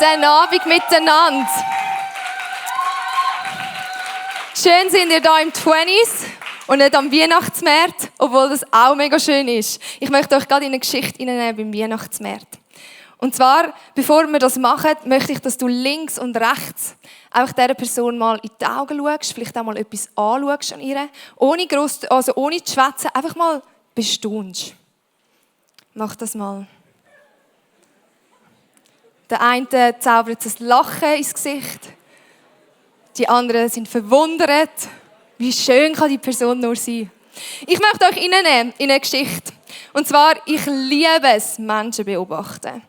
Guten Abend miteinander. Schön sind ihr hier im 20s und nicht am Weihnachtsmarkt, obwohl das auch mega schön ist. Ich möchte euch gerade in eine Geschichte hineinnehmen beim Weihnachtsmarkt. Und zwar, bevor wir das machen, möchte ich, dass du links und rechts einfach dieser Person mal in die Augen schaust, vielleicht auch mal etwas anschaust an ihr, ohne zu schwätzen, einfach mal bestaunst. Mach das mal. Der eine zaubert ein Lachen ins Gesicht. Die anderen sind verwundert. Wie schön kann die Person nur sein? Ich möchte euch reinnehmen in eine Geschichte. Und zwar, ich liebe es, Menschen beobachten.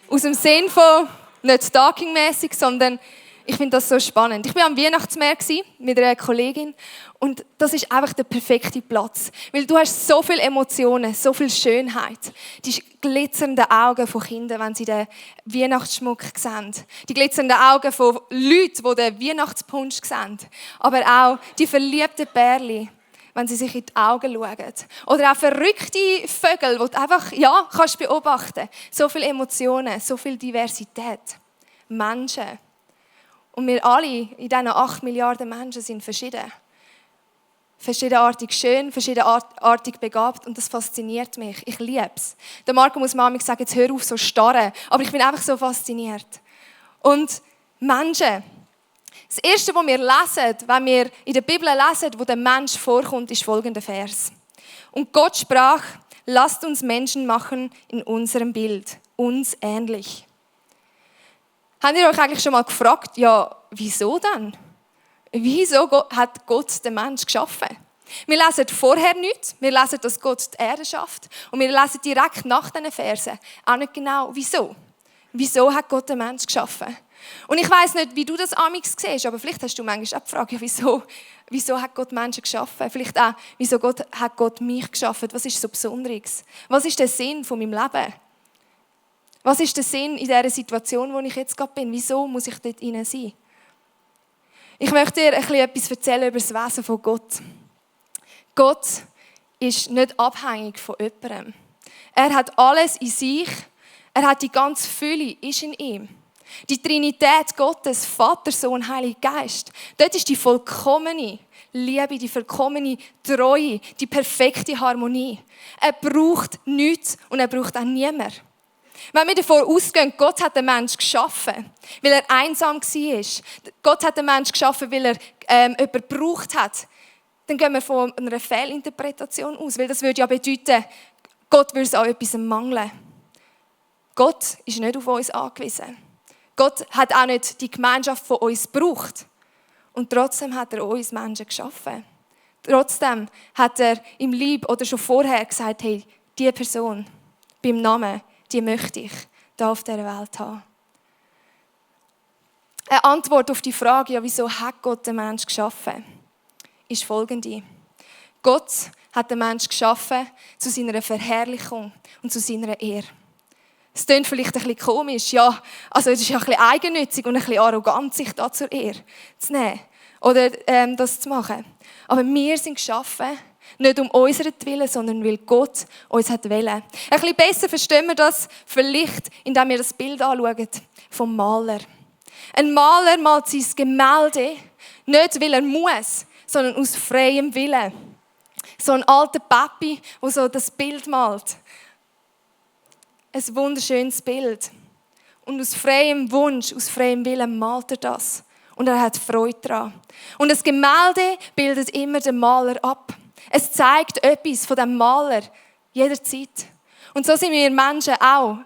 Aus dem Sinn von, nicht stalkingmäßig, sondern ich finde das so spannend. Ich war am Weihnachtsmarkt mit einer Kollegin und das ist einfach der perfekte Platz. Weil du hast so viele Emotionen, so viel Schönheit. Die glitzernden Augen von Kindern, wenn sie den Weihnachtsschmuck sehen. Die glitzernden Augen von Leuten, die den Weihnachtspunsch sehen. Aber auch die verliebten Pärchen, wenn sie sich in die Augen schauen. Oder auch verrückte Vögel, die du einfach kannst beobachten. So viele Emotionen, so viel Diversität. Menschen. Und wir alle in diesen 8 Milliarden Menschen sind verschieden. Verschiedenartig schön, verschiedenartig begabt und das fasziniert mich. Ich liebe es. Der Marco muss manchmal sagen, jetzt hör auf so starren. Aber ich bin einfach so fasziniert. Und Menschen. Das Erste, was wir lesen, wenn wir in der Bibel lesen, wo der Mensch vorkommt, ist folgender Vers. Und Gott sprach, lasst uns Menschen machen in unserem Bild, uns ähnlich. Habt ihr euch eigentlich schon mal gefragt, ja, wieso denn? Wieso hat Gott den Menschen geschaffen? Wir lesen vorher nichts, wir lesen, dass Gott die Erde schafft und wir lesen direkt nach diesen Versen auch nicht genau, wieso. Wieso hat Gott den Menschen geschaffen? Und ich weiss nicht, wie du das amigs siehst, aber vielleicht hast du manchmal auch die Frage, wieso hat Gott Menschen geschaffen? Vielleicht auch, wieso hat Gott mich geschaffen? Was ist so Besonderes? Was ist der Sinn von meinem Leben? Was ist der Sinn in dieser Situation, wo ich jetzt gerade bin? Wieso muss ich dort hinein sein? Ich möchte dir etwas erzählen über das Wesen von Gott. Gott ist nicht abhängig von jemandem. Er hat alles in sich. Er hat die ganze Fülle, ist in ihm. Die Trinität Gottes, Vater, Sohn, Heiliger Geist. Dort ist die vollkommene Liebe, die vollkommene Treue, die perfekte Harmonie. Er braucht nichts und er braucht auch niemanden. Wenn wir davon ausgehen, Gott hat den Menschen geschaffen, weil er einsam war. Gott hat den Menschen geschaffen, weil er jemanden gebraucht hat. Dann gehen wir von einer Fehlinterpretation aus. Weil das würde ja bedeuten, Gott würde es an etwas mangeln. Gott ist nicht auf uns angewiesen. Gott hat auch nicht die Gemeinschaft von uns gebraucht. Und trotzdem hat er uns Menschen geschaffen. Trotzdem hat er im Lieb oder schon vorher gesagt, hey, diese Person beim Namen, die möchte ich hier auf dieser Welt haben. Eine Antwort auf die Frage, wieso hat Gott den Menschen geschaffen, ist folgende. Gott hat den Menschen geschaffen zu seiner Verherrlichung und zu seiner Ehre. Es klingt vielleicht ein bisschen komisch, also es ist ja ein bisschen eigennützig und ein bisschen arrogant, sich da zur Ehre zu nehmen oder das zu machen. Aber wir sind geschaffen, nicht um unseren Willen, sondern weil Gott uns hat wollen. Ein bisschen besser verstehen wir das vielleicht, indem wir das Bild anschauen vom Maler. Ein Maler malt sein Gemälde nicht, weil er muss, sondern aus freiem Willen. So ein alter Papi, der so das Bild malt. Ein wunderschönes Bild. Und aus freiem Wunsch, aus freiem Willen malt er das. Und er hat Freude daran. Und das Gemälde bildet immer den Maler ab. Es zeigt etwas von dem Maler jederzeit. Und so sind wir Menschen auch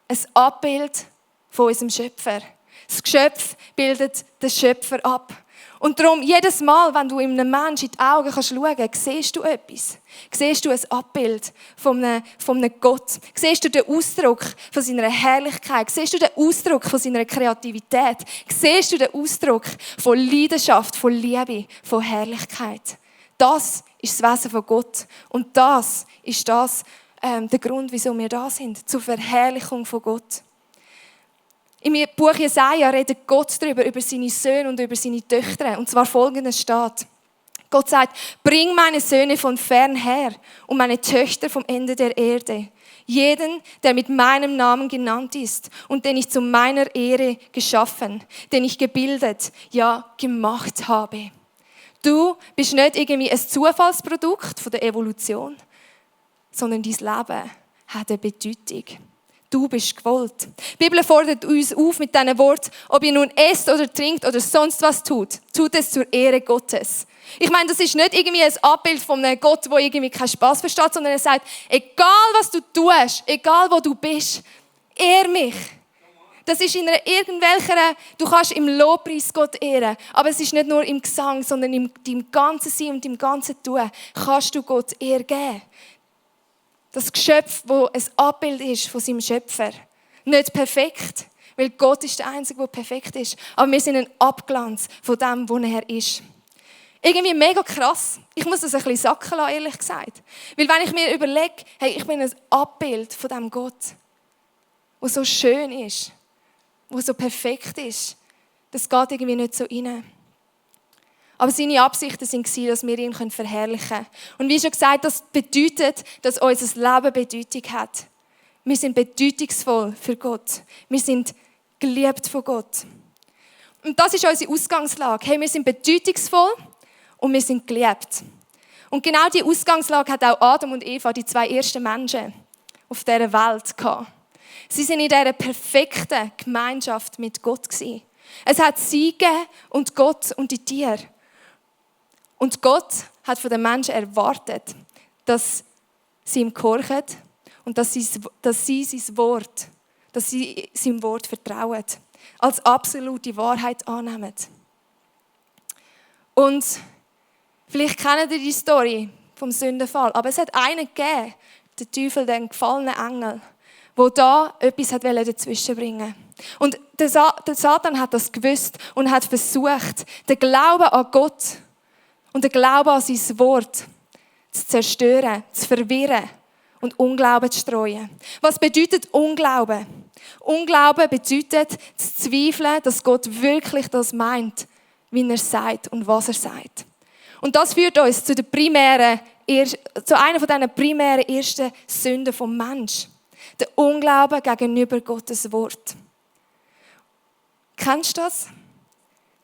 ein Abbild von unserem Schöpfer. Das Geschöpf bildet den Schöpfer ab. Und darum, jedes Mal, wenn du einem Menschen in die Augen schauen kannst, siehst du etwas. Siehst du ein Abbild von einem Gott. Siehst du den Ausdruck von seiner Herrlichkeit. Siehst du den Ausdruck von seiner Kreativität. Siehst du den Ausdruck von Leidenschaft, von Liebe, von Herrlichkeit. Das ist das Wesen von Gott. Und das ist der Grund, wieso wir da sind. Zur Verherrlichung von Gott. Im Buch Jesaja redet Gott darüber, über seine Söhne und über seine Töchter. Und zwar Folgendes steht. Gott sagt, bring meine Söhne von fern her und meine Töchter vom Ende der Erde. Jeden, der mit meinem Namen genannt ist und den ich zu meiner Ehre geschaffen, den ich gebildet, ja gemacht habe. Du bist nicht irgendwie ein Zufallsprodukt von der Evolution, sondern dein Leben hat eine Bedeutung. Du bist gewollt. Die Bibel fordert uns auf mit diesen Worten, ob ihr nun esst oder trinkt oder sonst was tut, tut es zur Ehre Gottes. Ich meine, das ist nicht irgendwie ein Abbild von einem Gott, der irgendwie keinen Spass versteht, sondern er sagt, egal was du tust, egal wo du bist, ehr mich. Das ist in einer irgendwelcher, du kannst im Lobpreis Gott ehren, aber es ist nicht nur im Gesang, sondern in deinem ganzen Sein und deinem ganzen Tun kannst du Gott Ehre geben. Das Geschöpf, das ein Abbild ist von seinem Schöpfer. Nicht perfekt, weil Gott ist der Einzige, der perfekt ist. Aber wir sind ein Abglanz von dem, wo er ist. Irgendwie mega krass. Ich muss das ein bisschen sacken lassen, ehrlich gesagt. Weil wenn ich mir überlege, hey, ich bin ein Abbild von diesem Gott, der so schön ist, der so perfekt ist, das geht irgendwie nicht so rein. Aber seine Absichten waren, dass wir ihn verherrlichen können. Und wie schon gesagt, das bedeutet, dass unser Leben Bedeutung hat. Wir sind bedeutungsvoll für Gott. Wir sind geliebt von Gott. Und das ist unsere Ausgangslage. Hey, wir sind bedeutungsvoll und wir sind geliebt. Und genau diese Ausgangslage hat auch Adam und Eva, die 2 ersten Menschen auf dieser Welt, gehabt. Sie waren in dieser perfekten Gemeinschaft mit Gott gewesen. Es hat sie gegeben und Gott und die Tiere. Und Gott hat von den Menschen erwartet, dass sie ihm gehorchen und dass sie seinem Wort vertrauen, als absolute Wahrheit annehmen. Und vielleicht kennt ihr die Story vom Sündenfall, aber es hat einen gegeben, den Teufel, den gefallenen Engel, der da etwas dazwischen bringen wollte. Und der Satan hat das gewusst und hat versucht, den Glauben an Gott und den Glauben an sein Wort zu zerstören, zu verwirren und Unglauben zu streuen. Was bedeutet Unglauben? Unglauben bedeutet zu zweifeln, dass Gott wirklich das meint, wie er sagt und was er sagt. Und das führt uns zu einer dieser primären ersten Sünden vom Menschen. Der Unglauben gegenüber Gottes Wort. Kennst du das?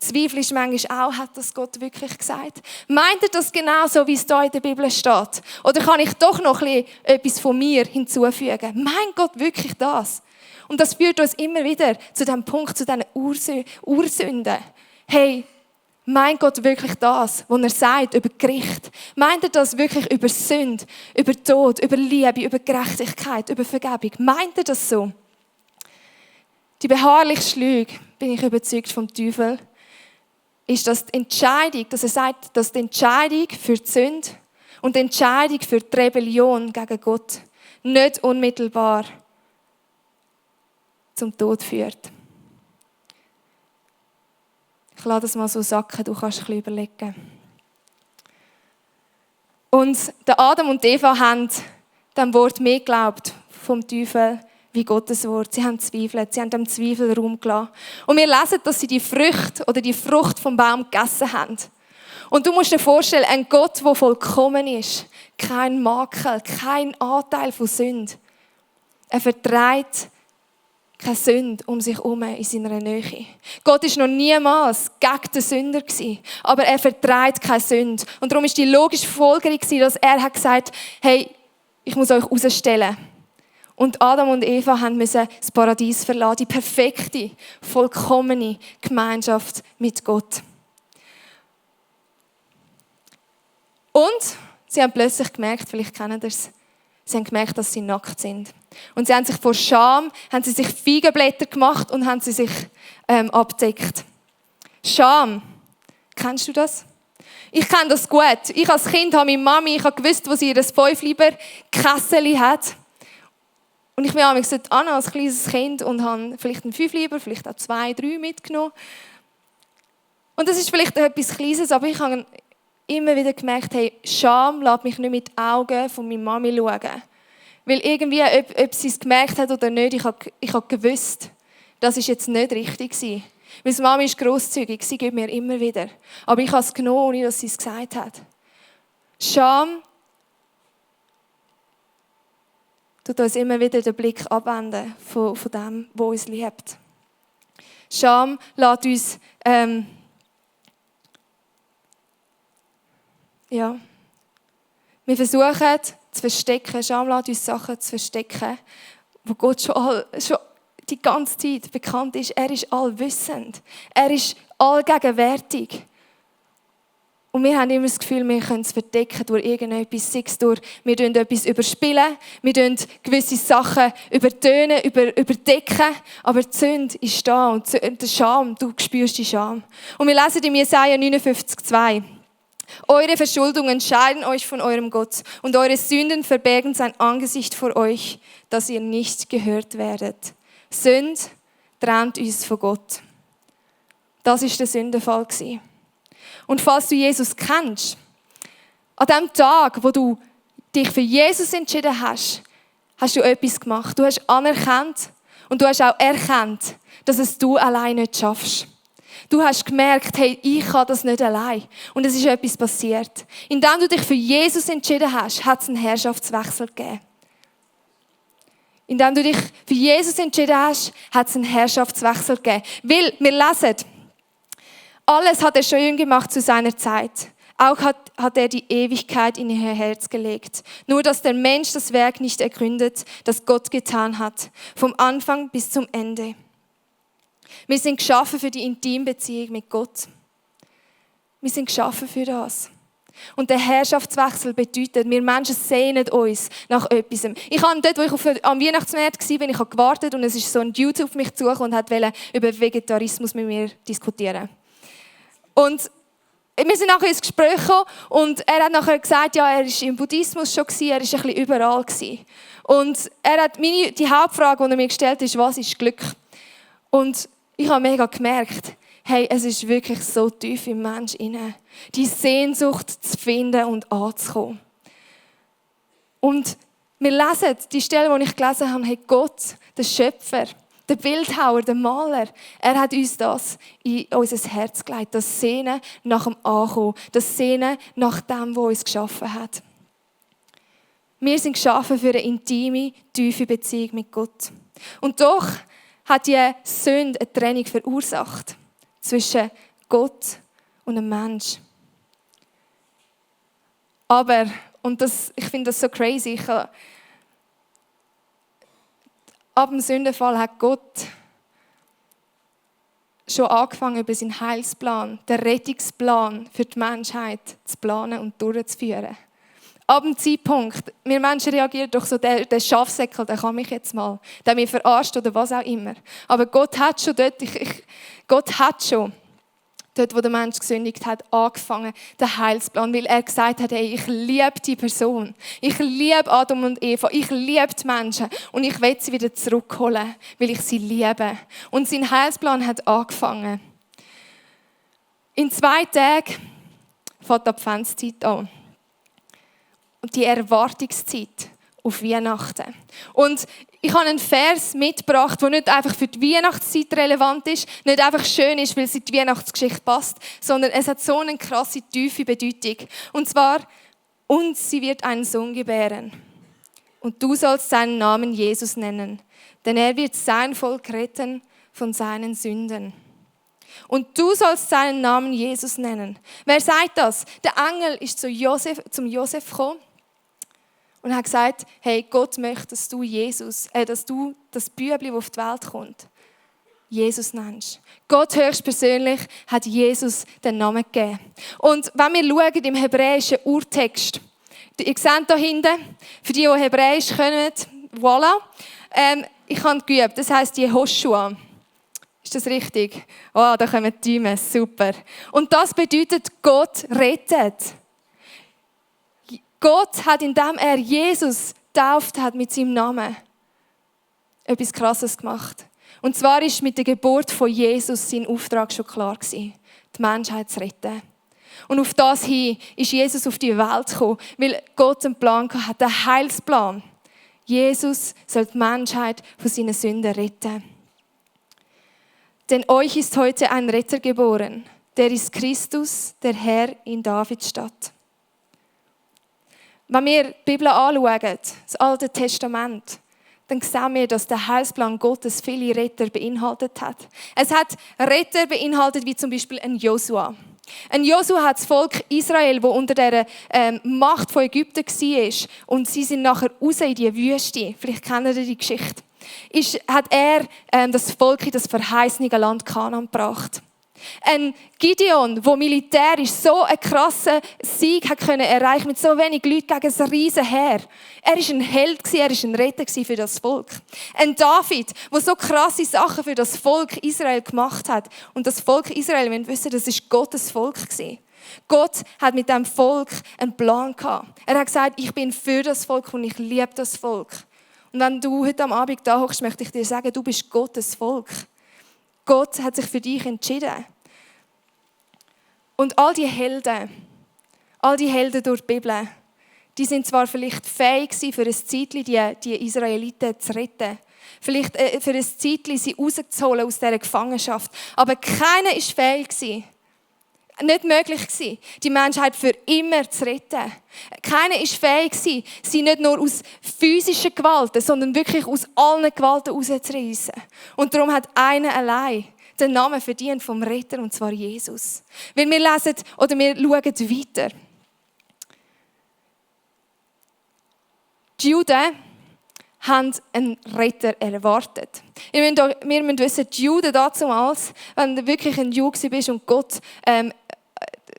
Zweifelst manchmal auch, hat das Gott wirklich gesagt? Meint er das genau so, wie es da in der Bibel steht? Oder kann ich doch noch etwas von mir hinzufügen? Meint Gott wirklich das? Und das führt uns immer wieder zu diesem Punkt, zu diesen Ursünden. Hey, meint Gott wirklich das, was er sagt über Gericht? Meint er das wirklich über Sünde, über Tod, über Liebe, über Gerechtigkeit, über Vergebung? Meint er das so? Die beharrlichste Lüge, bin ich überzeugt vom Teufel, ist, dass er sagt, dass die Entscheidung für die Sünde und die Entscheidung für die Rebellion gegen Gott nicht unmittelbar zum Tod führt. Ich lasse das mal so sacken, du kannst ein bisschen überlegen. Und der Adam und Eva haben dem Wort mehr geglaubt vom Teufel wie Gottes Wort. Sie haben zweifelt, sie haben dem Zweifel Raum gelassen. Und wir lesen, dass sie die Frucht vom Baum gegessen haben. Und du musst dir vorstellen, ein Gott, der vollkommen ist, kein Makel, kein Anteil von Sünde. Er vertreibt keine Sünde um sich herum in seiner Nähe. Gott war noch niemals gegen den Sünder gewesen, aber er vertreibt keine Sünde. Und darum war die logische Folgerung, dass er hat gesagt, hey, ich muss euch rausstellen. Und Adam und Eva mussten das Paradies verlassen, die perfekte, vollkommene Gemeinschaft mit Gott. Und sie haben plötzlich gemerkt, vielleicht kennen ihr es, sie haben gemerkt, dass sie nackt sind. Und sie haben sich vor Scham, Feigenblätter gemacht und haben sie sich abgedeckt. Scham, kennst du das? Ich kenne das gut. Ich als Kind habe meine Mami, ich habe gewusst, wo sie ihr 5-Lieber-Kesseli hat. Und ich bin als kleines Kind und habe vielleicht einen 5-Lieber, vielleicht auch 2, 3 mitgenommen. Und das ist vielleicht etwas Kleines, aber ich habe immer wieder gemerkt, hey, Scham lässt mich nicht mit den Augen von meiner Mami schauen. Weil irgendwie, ob sie es gemerkt hat oder nicht, ich habe gewusst, das ist jetzt nicht richtig gewesen. Meine Mama ist grosszügig, sie gibt mir immer wieder. Aber ich habe es genommen, ohne dass sie es gesagt hat. Scham tut uns immer wieder den Blick abwenden von dem, was uns liebt. Scham lässt uns wir versuchen zu verstecken. Scham lässt uns Sachen zu verstecken, wo Gott schon die ganze Zeit bekannt ist. Er ist allwissend. Er ist allgegenwärtig. Und wir haben immer das Gefühl, wir können es verdecken durch irgendetwas, sei es durch, wir etwas überspielen, wir gewisse Sachen übertönen, überdecken, aber die Sünde ist da und der Scham, du spürst die Scham. Und wir lesen in Jesaja 59,2: Eure Verschuldungen scheiden euch von eurem Gott und eure Sünden verbergen sein Angesicht vor euch, dass ihr nicht gehört werdet. Sünde trennt uns von Gott. Das war der Sündenfall. Und falls du Jesus kennst, an dem Tag, wo du dich für Jesus entschieden hast, hast du etwas gemacht. Du hast anerkannt und du hast auch erkannt, dass es du allein nicht schaffst. Du hast gemerkt, hey, ich kann das nicht allein. Und es ist etwas passiert. Indem du dich für Jesus entschieden hast, hat es einen Herrschaftswechsel gegeben. Indem du dich für Jesus entschieden hast, hat es einen Herrschaftswechsel gegeben. Weil, wir lesen, alles hat er schön gemacht zu seiner Zeit. Auch hat er die Ewigkeit in ihr Herz gelegt. Nur, dass der Mensch das Werk nicht ergründet, das Gott getan hat. Vom Anfang bis zum Ende. Wir sind geschaffen für die Intimbeziehung mit Gott. Wir sind geschaffen für das. Und der Herrschaftswechsel bedeutet, wir Menschen sehnen uns nach etwas. Ich habe dort, wo ich am Weihnachtsmarkt war, ich habe gewartet und es ist so ein Dude auf mich zugekommen und wollte über Vegetarismus mit mir diskutieren. Und wir sind nachher ins Gespräch gekommen und er hat nachher gesagt, ja, er war im Buddhismus schon, er war ein bisschen überall. Und er hat die Hauptfrage, die er mir gestellt hat, ist, was ist Glück? Und ich habe mega gemerkt, hey, es ist wirklich so tief im Menschen inne, die Sehnsucht zu finden und anzukommen. Und wir lesen die Stelle, die ich gelesen habe, hey, Gott, der Schöpfer, der Bildhauer, der Maler, er hat uns das in unser Herz gelegt, das Sehnen nach dem Ankommen, das Sehnen nach dem, was uns geschaffen hat. Wir sind geschaffen für eine intime, tiefe Beziehung mit Gott. Und doch hat die Sünde eine Trennung verursacht zwischen Gott und einem Mensch. Aber, und ich finde das so crazy, ab dem Sündenfall hat Gott schon angefangen, über seinen Heilsplan, den Rettungsplan für die Menschheit zu planen und durchzuführen. Ab dem Zeitpunkt, wir Menschen reagieren doch so, der Schafsäckel, der kann mich jetzt mal, der mich verarscht oder was auch immer. Aber Gott hat schon dort, dort, wo der Mensch gesündigt hat, angefangen, den Heilsplan, weil er gesagt hat, hey, ich liebe die Person. Ich liebe Adam und Eva. Ich liebe die Menschen. Und ich will sie wieder zurückholen, weil ich sie liebe. Und sein Heilsplan hat angefangen. In 2 Tagen fängt die Adventszeit an. Und die Erwartungszeit auf Weihnachten. Und ich habe einen Vers mitgebracht, der nicht einfach für die Weihnachtszeit relevant ist, nicht einfach schön ist, weil es in die Weihnachtsgeschichte passt, sondern es hat so eine krasse, tiefe Bedeutung. Und zwar, und sie wird einen Sohn gebären. Und du sollst seinen Namen Jesus nennen, denn er wird sein Volk retten von seinen Sünden. Und du sollst seinen Namen Jesus nennen. Wer sagt das? Der Engel ist zum Josef gekommen und hat gesagt, hey, Gott möchte, dass du das Bübli, das auf die Welt kommt, Jesus nennst. Gott höchstpersönlich hat Jesus den Namen gegeben. Und wenn wir schauen im hebräischen Urtext, ihr seht da hinten, für die Hebräisch können, voilà, ich habe geübt, das heisst Jehoshua. Ist das richtig? Oh, da kommen die Däume, super. Und das bedeutet, Gott rettet. Gott hat, indem er Jesus getauft hat mit seinem Namen, etwas Krasses gemacht. Und zwar ist mit der Geburt von Jesus sein Auftrag schon klar gewesen, die Menschheit zu retten. Und auf das hin ist Jesus auf die Welt gekommen, weil Gott einen Plan hatte, einen Heilsplan. Jesus soll die Menschheit von seinen Sünden retten. Denn euch ist heute ein Retter geboren, der ist Christus, der Herr in Davids Stadt. Wenn wir die Bibel anschauen, das Alte Testament, dann sehen wir, dass der Heilsplan Gottes viele Retter beinhaltet hat. Es hat Retter beinhaltet, wie zum Beispiel ein Josua. Ein Josua hat das Volk Israel, das unter der Macht von Ägypten war, und sie sind nachher raus in die Wüste. Vielleicht kennt ihr die Geschichte. Hat er das Volk in das verheißene Land Kanaan gebracht. Ein Gideon, der militärisch so einen krassen Sieg hat erreichen mit so wenig Leuten gegen ein riesen Heer. Er war ein Held, er war ein Retter für das Volk. Ein David, der so krasse Sachen für das Volk Israel gemacht hat. Und das Volk Israel, wir wissen, das war Gottes Volk. Gott hat mit diesem Volk einen Plan gehabt. Er hat gesagt, ich bin für das Volk und ich liebe das Volk. Und wenn du heute am Abend da hockst, möchte ich dir sagen, du bist Gottes Volk. Gott hat sich für dich entschieden. Und all die Helden durch die Bibel, die sind zwar vielleicht fähig gewesen, für ein Zeitchen die Israeliten zu retten. Vielleicht für ein Zeitchen sie rauszuholen aus dieser Gefangenschaft. Aber keiner war fähig gewesen. Nicht möglich gewesen, die Menschheit für immer zu retten. Keiner war fähig gewesen, sie nicht nur aus physischen Gewalten, sondern wirklich aus allen Gewalten rauszureissen. Und darum hat einer allein den Namen verdient vom Retter, und zwar Jesus. Weil wir lesen oder wir schauen weiter. Die Juden haben einen Retter erwartet. Wir müssen wissen, die Juden damals, wenn du wirklich ein Jude bist und Gott,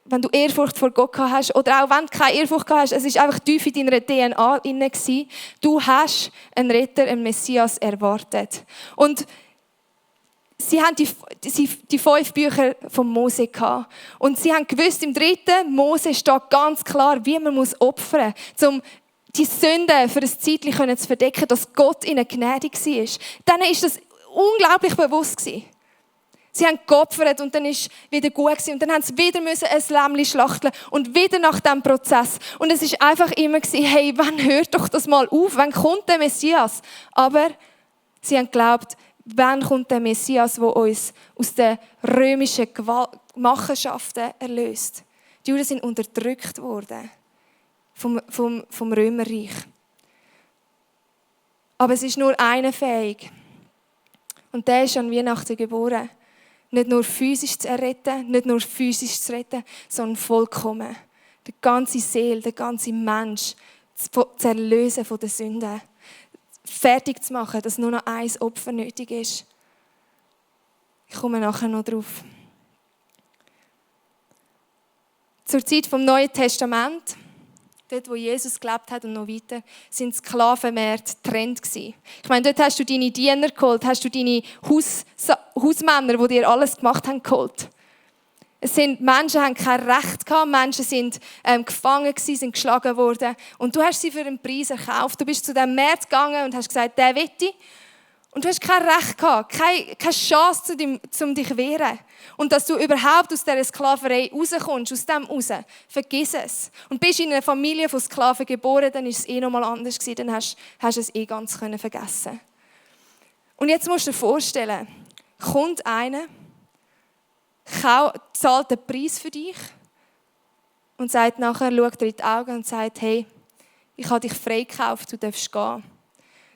wenn du Ehrfurcht vor Gott gehabt hast, oder auch wenn du keine Ehrfurcht gehabt hast, es ist einfach tief in deiner DNA inne gewesen, du hast einen Retter, einen Messias erwartet. Und sie haben die 5 Bücher von Mose gehabt. Und sie haben gewusst, im 3. Mose steht ganz klar, wie man opfern muss, um die Sünden für ein Zeitchen zu verdecken, dass Gott ihnen gnädig war. Dann war das unglaublich bewusst gewesen. Sie haben geopfert und dann war es wieder gut gewesen. Und dann haben sie wieder ein Lämmchen schlachten und wieder nach diesem Prozess. Und es war einfach immer gewesen, hey, wann hört doch das mal auf? Wann kommt der Messias? Aber sie haben geglaubt, wann kommt der Messias, der uns aus den römischen Machenschaften erlöst? Die Juden sind unterdrückt worden vom Römerreich. Aber es ist nur einer fähig. Und der ist an Weihnachten geboren. Nicht nur physisch zu erretten, nicht nur physisch zu retten, sondern vollkommen. Die ganze Seele, der ganze Mensch zu erlösen von der Sünde. Fertig zu machen, dass nur noch ein Opfer nötig ist. Ich komme nachher noch drauf. Zur Zeit vom Neuen Testament, dort wo Jesus gelebt hat und noch weiter, sind Sklavenmärkte Trend gewesen. Ich meine, dort hast du deine Diener geholt, hast du deine Hausmänner, die dir alles gemacht haben, geholt. Menschen haben kein Recht gehabt, Menschen sind gefangen gewesen, sind geschlagen worden. Und du hast sie für einen Preis erkauft. Du bist zu diesem Markt gegangen und hast gesagt, der will ich. Und du hast kein Recht gehabt, keine Chance, um dich zu wehren. Und dass du überhaupt aus dieser Sklaverei rauskommst, aus dem raus, vergiss es. Und bist in einer Familie von Sklaven geboren, dann war es nochmal anders gewesen, dann hast du es ganz vergessen. Und jetzt musst du dir vorstellen, kommt einer, zahlt den Preis für dich und sagt nachher, schaut dir in die Augen und sagt, hey, ich habe dich freigekauft, du darfst gehen.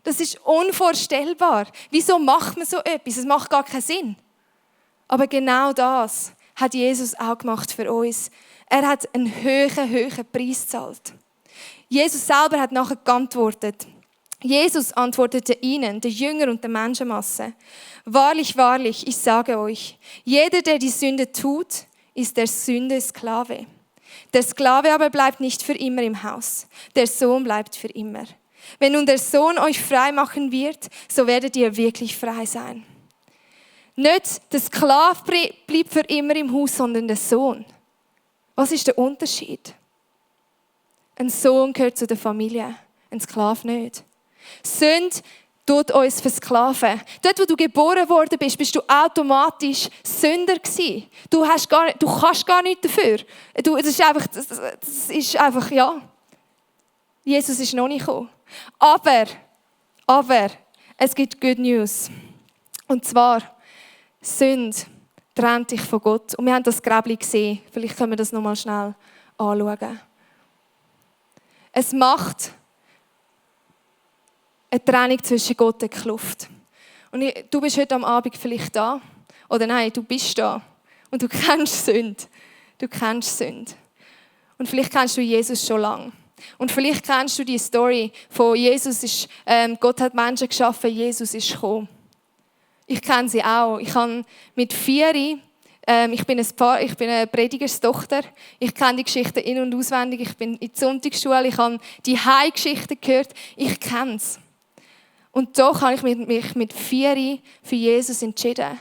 Das ist unvorstellbar. Wieso macht man so etwas? Es macht gar keinen Sinn. Aber genau das hat Jesus auch gemacht für uns. Er hat einen hohen Preis gezahlt. Jesus selber hat nachher geantwortet. Jesus antwortete ihnen, der Jünger und der Menschenmasse: Wahrlich, wahrlich, ich sage euch, jeder, der die Sünde tut, ist der Sünde Sklave. Der Sklave aber bleibt nicht für immer im Haus. Der Sohn bleibt für immer. Wenn nun der Sohn euch frei machen wird, so werdet ihr wirklich frei sein. Nicht der Sklave bleibt für immer im Haus, sondern der Sohn. Was ist der Unterschied? Ein Sohn gehört zu der Familie, ein Sklave nicht. Sünde tut uns versklaven. Dort, wo du geboren worden bist, bist du automatisch Sünder gewesen. Du kannst gar nichts dafür. Das ist einfach, ja. Jesus ist noch nicht gekommen. Aber, es gibt Good News. Und zwar, Sünde trennt dich von Gott. Und wir haben das Gräbli gesehen. Vielleicht können wir das nochmal schnell anschauen. Es macht eine Trennung zwischen Gott und Kluft. Und du bist heute am Abend vielleicht da. Oder nein, du bist da. Und du kennst Sünde. Du kennst Sünde. Und vielleicht kennst du Jesus schon lange. Und vielleicht kennst du die Story von Jesus. Gott hat Menschen geschaffen, Jesus ist gekommen. Ich kenne sie auch. Ich habe mit 4, ich bin eine Predigerstochter. Ich kenne die Geschichten in- und auswendig. Ich bin in der Sonntagsschule. Ich habe die Heimgeschichten gehört. Ich kenne es. Und doch habe ich mich mit 4 für Jesus entschieden.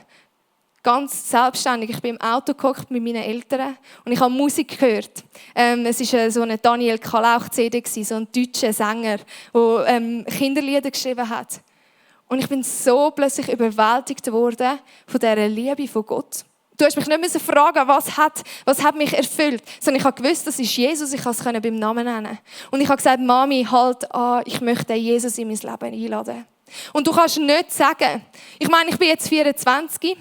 Ganz selbstständig. Ich bin im Auto gehockt mit meinen Eltern und ich habe Musik gehört. Es war so eine Daniel Kalauch-CD, so ein deutscher Sänger, der Kinderlieder geschrieben hat. Und ich bin so plötzlich überwältigt worden von dieser Liebe von Gott. Du hast mich nicht fragen, was hat mich erfüllt, sondern ich habe gewusst, das ist Jesus, ich konnte es beim Namen nennen. Und ich habe gesagt, Mami, halt an, ich möchte Jesus in mein Leben einladen. Und du kannst nicht sagen, ich meine, ich bin jetzt 24,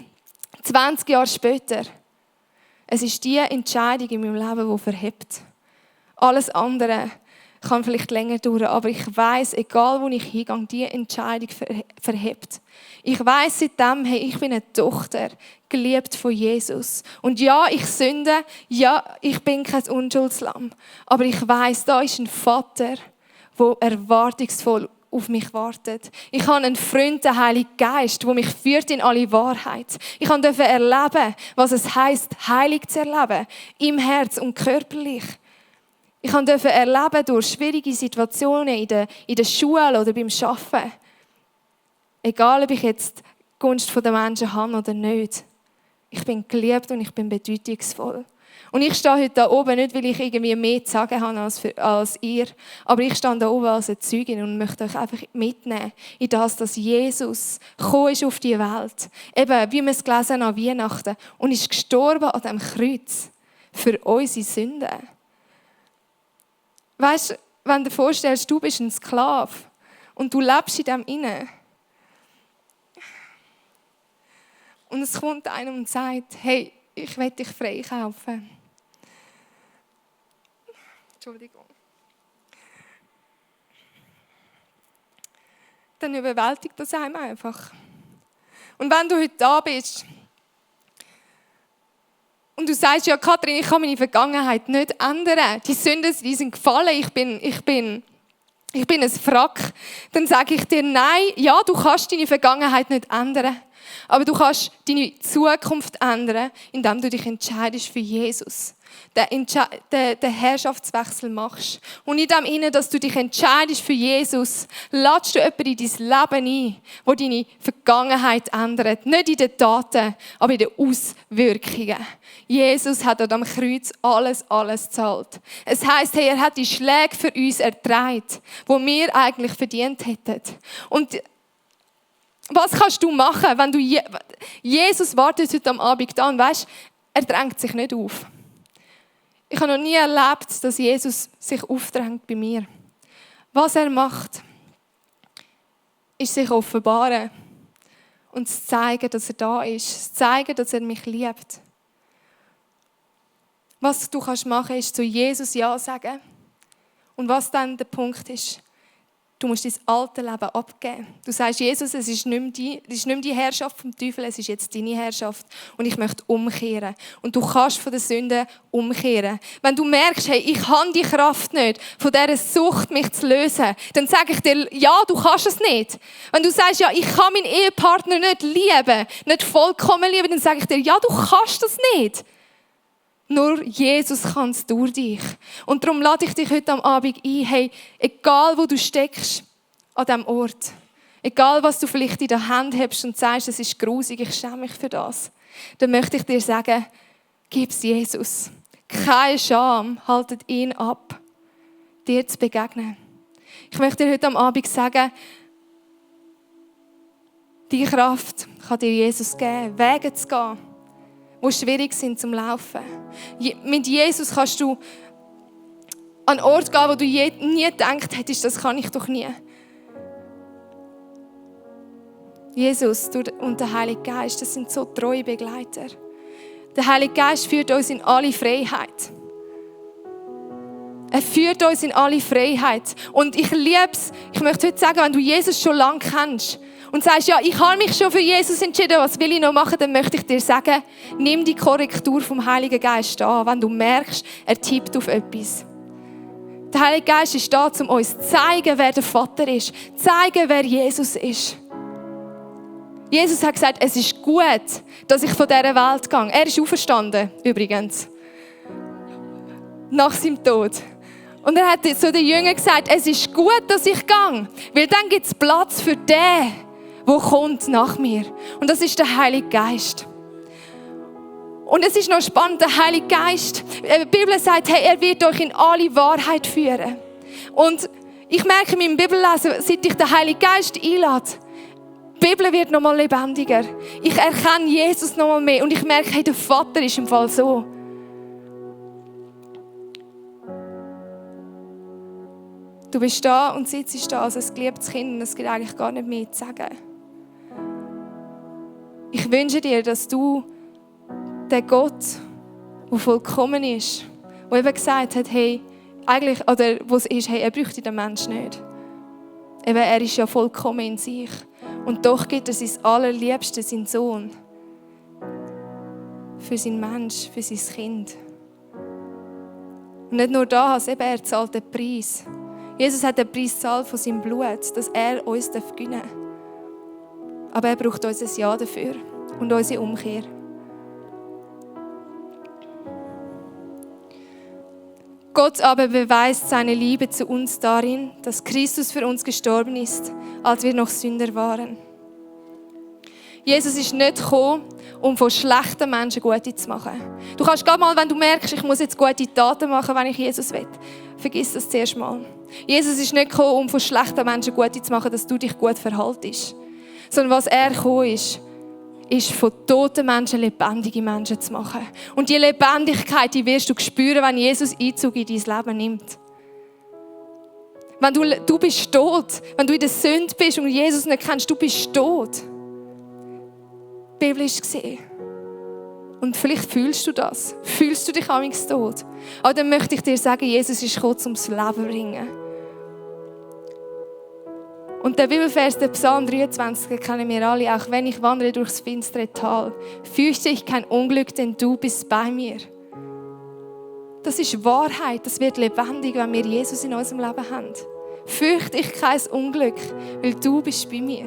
20 Jahre später. Es ist die Entscheidung in meinem Leben, die verhebt. Alles andere kann vielleicht länger dauern, aber ich weiss, egal wo ich hingehe, die Entscheidung verhebt. Ich weiss seitdem, hey, ich bin eine Tochter, geliebt von Jesus. Und ja, ich sünde, ja, ich bin kein Unschuldslamm. Aber ich weiss, da ist ein Vater, der erwartungsvoll auf mich wartet. Ich habe einen Freund, den Heiligen Geist, der mich führt in alle Wahrheit. Ich durfte erleben, was es heisst, heilig zu erleben, im Herz und körperlich. Ich durfte erleben durch schwierige Situationen in der Schule oder beim Arbeiten. Egal, ob ich jetzt die Gunst der Menschen habe oder nicht. Ich bin geliebt und ich bin bedeutungsvoll. Und ich stehe heute da oben nicht, weil ich irgendwie mehr zu sagen habe als ihr, aber ich stehe da oben als eine Zeugin und möchte euch einfach mitnehmen in das, dass Jesus gekommen ist auf die Welt. Eben, wie wir es gelesen haben an Weihnachten. Und ist gestorben an diesem Kreuz für unsere Sünden. Weißt du, wenn du dir vorstellst, du bist ein Sklave und du lebst in dem inne. Und es kommt einer und sagt, hey, ich will dich freikaufen. Entschuldigung. Dann überwältigt das einem einfach. Und wenn du heute da bist und du sagst, ja Kathrin, ich kann meine Vergangenheit nicht ändern. Die Sünden, die sind gefallen, ich bin ein Wrack. Dann sage ich dir, nein, ja, du kannst deine Vergangenheit nicht ändern. Aber du kannst deine Zukunft ändern, indem du dich entscheidest für Jesus. Den Herrschaftswechsel machst. Und in dem Innen, dass du dich entscheidest für Jesus, lädst du jemanden in dein Leben ein, der deine Vergangenheit ändert. Nicht in den Taten, aber in den Auswirkungen. Jesus hat an am Kreuz alles gezahlt. Es heisst, hey, er hat die Schläge für uns ertragen, die wir eigentlich verdient hätten. Und was kannst du machen, wenn du Jesus wartet heute am Abend da und weisst, er drängt sich nicht auf. Ich habe noch nie erlebt, dass Jesus sich aufdrängt bei mir. Was er macht, ist sich offenbaren und zu zeigen, dass er da ist, zu zeigen, dass er mich liebt. Was du machen kannst, ist zu Jesus Ja sagen. Und was dann der Punkt ist, du musst dein alte Leben abgeben. Du sagst, Jesus, es ist nicht mehr die Herrschaft vom Teufel, es ist jetzt deine Herrschaft. Und ich möchte umkehren. Und du kannst von der Sünde umkehren. Wenn du merkst, hey, ich habe die Kraft nicht, von dieser Sucht mich zu lösen, dann sage ich dir, ja, du kannst es nicht. Wenn du sagst, ja, ich kann meinen Ehepartner nicht lieben, nicht vollkommen lieben, dann sage ich dir, ja, du kannst das nicht. Nur Jesus kann es durch dich. Und darum lade ich dich heute am Abend ein, hey, egal wo du steckst an diesem Ort, egal was du vielleicht in der Hand hast und sagst, es ist grusig, ich schäme mich für das, dann möchte ich dir sagen, gib es Jesus. Keine Scham haltet ihn ab, dir zu begegnen. Ich möchte dir heute am Abend sagen, die Kraft kann dir Jesus geben, Wege zu gehen, die schwierig sind zum Laufen. Mit Jesus kannst du an einen Ort gehen, wo du nie gedacht hättest, das kann ich doch nie. Jesus und der Heilige Geist, das sind so treue Begleiter. Der Heilige Geist führt uns in alle Freiheit. Er führt uns in alle Freiheit. Und ich liebe es, ich möchte heute sagen, wenn du Jesus schon lange kennst und sagst, ja, ich habe mich schon für Jesus entschieden, was will ich noch machen, dann möchte ich dir sagen, nimm die Korrektur vom Heiligen Geist an, wenn du merkst, er tippt auf etwas. Der Heilige Geist ist da, um uns zu zeigen, wer der Vater ist, zu zeigen, wer Jesus ist. Jesus hat gesagt, es ist gut, dass ich von dieser Welt gehe. Er ist auferstanden, übrigens. Nach seinem Tod. Und er hat zu den Jüngern gesagt, es ist gut, dass ich gehe. Weil dann gibt es Platz für den, der kommt nach mir. Und das ist der Heilige Geist. Und es ist noch spannend, der Heilige Geist, die Bibel sagt, hey, er wird euch in alle Wahrheit führen. Und ich merke in meinem Bibellesen, seit ich den Heiligen Geist einlade, die Bibel wird noch mal lebendiger. Ich erkenne Jesus noch mal mehr und ich merke, hey, der Vater ist im Fall so. Du bist da und sitzt da als ein geliebtes Kind und es gibt eigentlich gar nicht mehr zu sagen. Ich wünsche dir, dass du den Gott, der vollkommen ist, der eben gesagt hat, hey, eigentlich, oder wo es ist, hey, er bräuchte den Menschen nicht. Eben, er ist ja vollkommen in sich. Und doch gibt er sein Allerliebste, seinen Sohn. Für seinen Mensch, für sein Kind. Und nicht nur das, eben, er zahlt den Preis. Jesus hat den Preis gezahlt von seinem Blut, dass er uns gewinnen darf. Aber er braucht unser Ja dafür und unsere Umkehr. Gott aber beweist seine Liebe zu uns darin, dass Christus für uns gestorben ist, als wir noch Sünder waren. Jesus ist nicht gekommen, um von schlechten Menschen gute zu machen. Du kannst gerade mal, wenn du merkst, ich muss jetzt gute Taten machen, wenn ich Jesus will, vergiss das zuerst mal. Jesus ist nicht gekommen, um von schlechten Menschen gute zu machen, dass du dich gut verhaltest. Sondern was er gekommen ist von toten Menschen lebendige Menschen zu machen. Und die Lebendigkeit, die wirst du spüren, wenn Jesus Einzug in dein Leben nimmt. Wenn du bist tot, wenn du in der Sünde bist und Jesus nicht kennst, du bist tot. Biblisch gesehen. Und vielleicht fühlst du das. Fühlst du dich amigs tot. Aber dann möchte ich dir sagen, Jesus ist gekommen, um das Leben zu bringen. Und der Bibelvers, der Psalm 23, kennen wir alle. Auch wenn ich wandere durchs finstere Tal, fürchte ich kein Unglück, denn du bist bei mir. Das ist Wahrheit. Das wird lebendig, wenn wir Jesus in unserem Leben haben. Fürchte ich kein Unglück, weil du bist bei mir.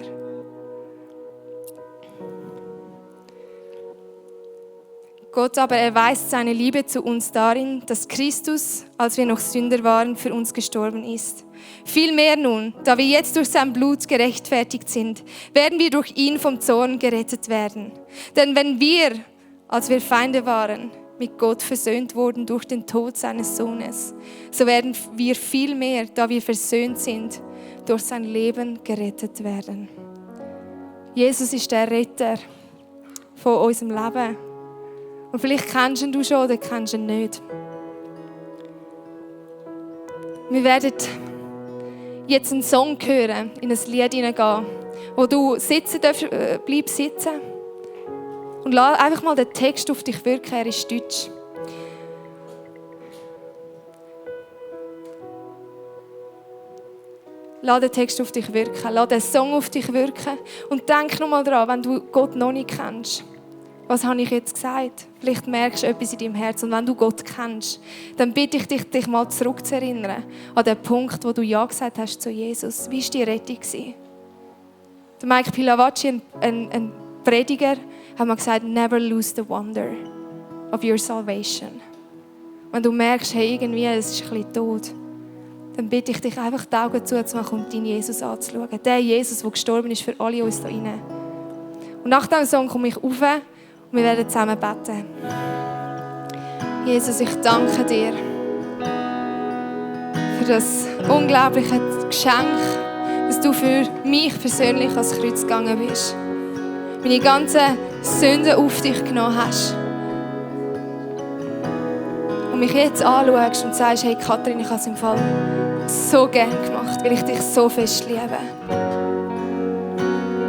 Gott aber erweist seine Liebe zu uns darin, dass Christus, als wir noch Sünder waren, für uns gestorben ist. Vielmehr nun, da wir jetzt durch sein Blut gerechtfertigt sind, werden wir durch ihn vom Zorn gerettet werden. Denn wenn wir, als wir Feinde waren, mit Gott versöhnt wurden durch den Tod seines Sohnes, so werden wir vielmehr, da wir versöhnt sind, durch sein Leben gerettet werden. Jesus ist der Retter von unserem Leben. Und vielleicht kennst du ihn schon oder kennst du ihn nicht. Wir werden jetzt einen Song hören, in ein Lied hineingehen, wo du sitzen darfst, bleib sitzen und lass einfach mal den Text auf dich wirken, er ist Deutsch. Lass den Text auf dich wirken, lass den Song auf dich wirken und denk nochmal daran, wenn du Gott noch nicht kennst. Was habe ich jetzt gesagt? Vielleicht merkst du etwas in deinem Herz. Und wenn du Gott kennst, dann bitte ich dich mal zurückzuerinnern an den Punkt, wo du Ja gesagt hast zu Jesus. Wie war die Rettung? Der Mike Pilavacci, ein Prediger, hat mal gesagt, never lose the wonder of your salvation. Wenn du merkst, hey, irgendwie, es ist ein bisschen tot, dann bitte ich dich einfach die Augen zuzumachen und deinen Jesus anzuschauen. Der Jesus, der gestorben ist für alle uns da drinnen. Und nach diesem Song komme ich rauf. Wir werden zusammen beten. Jesus, ich danke dir für das unglaubliche Geschenk, dass du für mich persönlich ans Kreuz gegangen bist. Meine ganzen Sünden auf dich genommen hast. Und mich jetzt anschaust und sagst, hey Katrin, ich habe es im Fall so gerne gemacht, weil ich dich so fest liebe.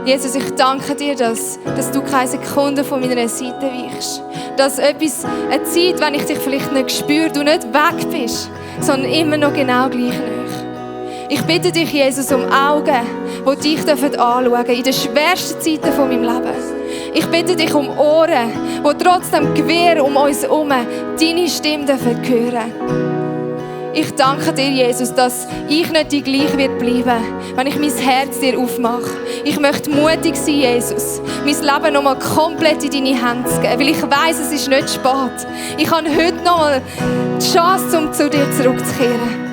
Jesus, ich danke dir, dass du keine Sekunde von meiner Seite weichst. Dass eine Zeit, wenn ich dich vielleicht nicht spüre, du nicht weg bist, sondern immer noch genau gleich nahe. Ich bitte dich, Jesus, um Augen, die dich anschauen dürfen in den schwersten Zeiten von meinem Leben. Ich bitte dich um Ohren, die trotzdem Gewirr um uns herum deine Stimme hören dürfen. Ich danke dir, Jesus, dass ich nicht die gleich wird bleiben, wenn ich mein Herz dir aufmache. Ich möchte mutig sein, Jesus, mein Leben nochmal komplett in deine Hände zu geben, weil ich weiss, es ist nicht spät. Ich habe heute nochmal die Chance, um zu dir zurückzukehren.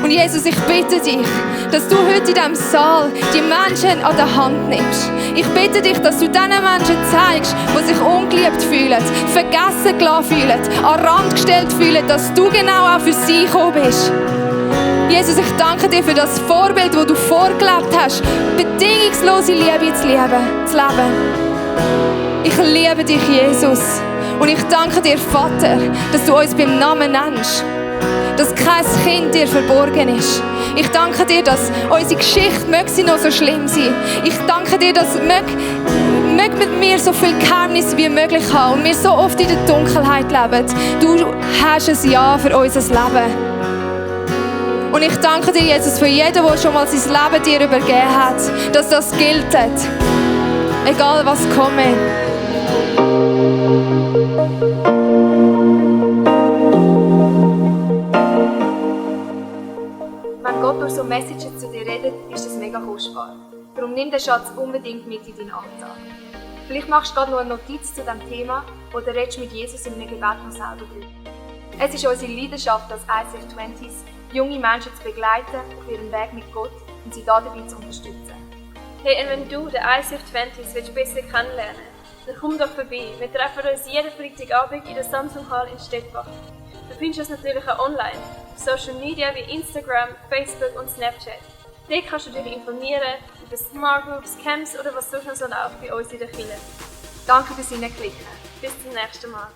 Und Jesus, ich bitte dich, dass du heute in diesem Saal die Menschen an der Hand nimmst. Ich bitte dich, dass du diesen Menschen zeigst, die sich ungeliebt fühlen, vergessen gelassen fühlen, an den Rand gestellt fühlen, dass du genau auch für sie gekommen bist. Jesus, ich danke dir für das Vorbild, das du vorgelebt hast, bedingungslose Liebe zu leben. Ich liebe dich, Jesus. Und ich danke dir, Vater, dass du uns beim Namen nennst. Dass kein Kind dir verborgen ist. Ich danke dir, dass unsere Geschichte möge noch so schlimm sein. Ich danke dir, dass mit mir so viel Geheimnis wie möglich haben und wir so oft in der Dunkelheit leben. Du hast ein Ja für unser Leben. Und ich danke dir, Jesus, für jeden, der schon mal sein Leben dir übergeben hat, dass das gilt. Egal was komme. Wenn Gott durch so Messages zu dir redet, ist das mega kostbar. Darum nimm den Schatz unbedingt mit in deinen Alltag. Vielleicht machst du gerade noch eine Notiz zu diesem Thema oder redest mit Jesus in einem Gebet noch selber drüber. Es ist unsere Leidenschaft als ICF 20s, junge Menschen zu begleiten auf ihrem Weg mit Gott und sie dabei zu unterstützen. Hey, und wenn du den ICF 20s besser kennenlernen willst, dann komm doch vorbei. Wir treffen uns jeden Freitagabend in der Samsung Hall in Stettbach. Du findest uns natürlich auch online, auf Social Media wie Instagram, Facebook und Snapchat. Dort kannst du dich informieren über Smart Groups, Camps oder was sonst noch so läuft bei uns in der Kirche. Danke fürs Hineinklicken. Bis zum nächsten Mal.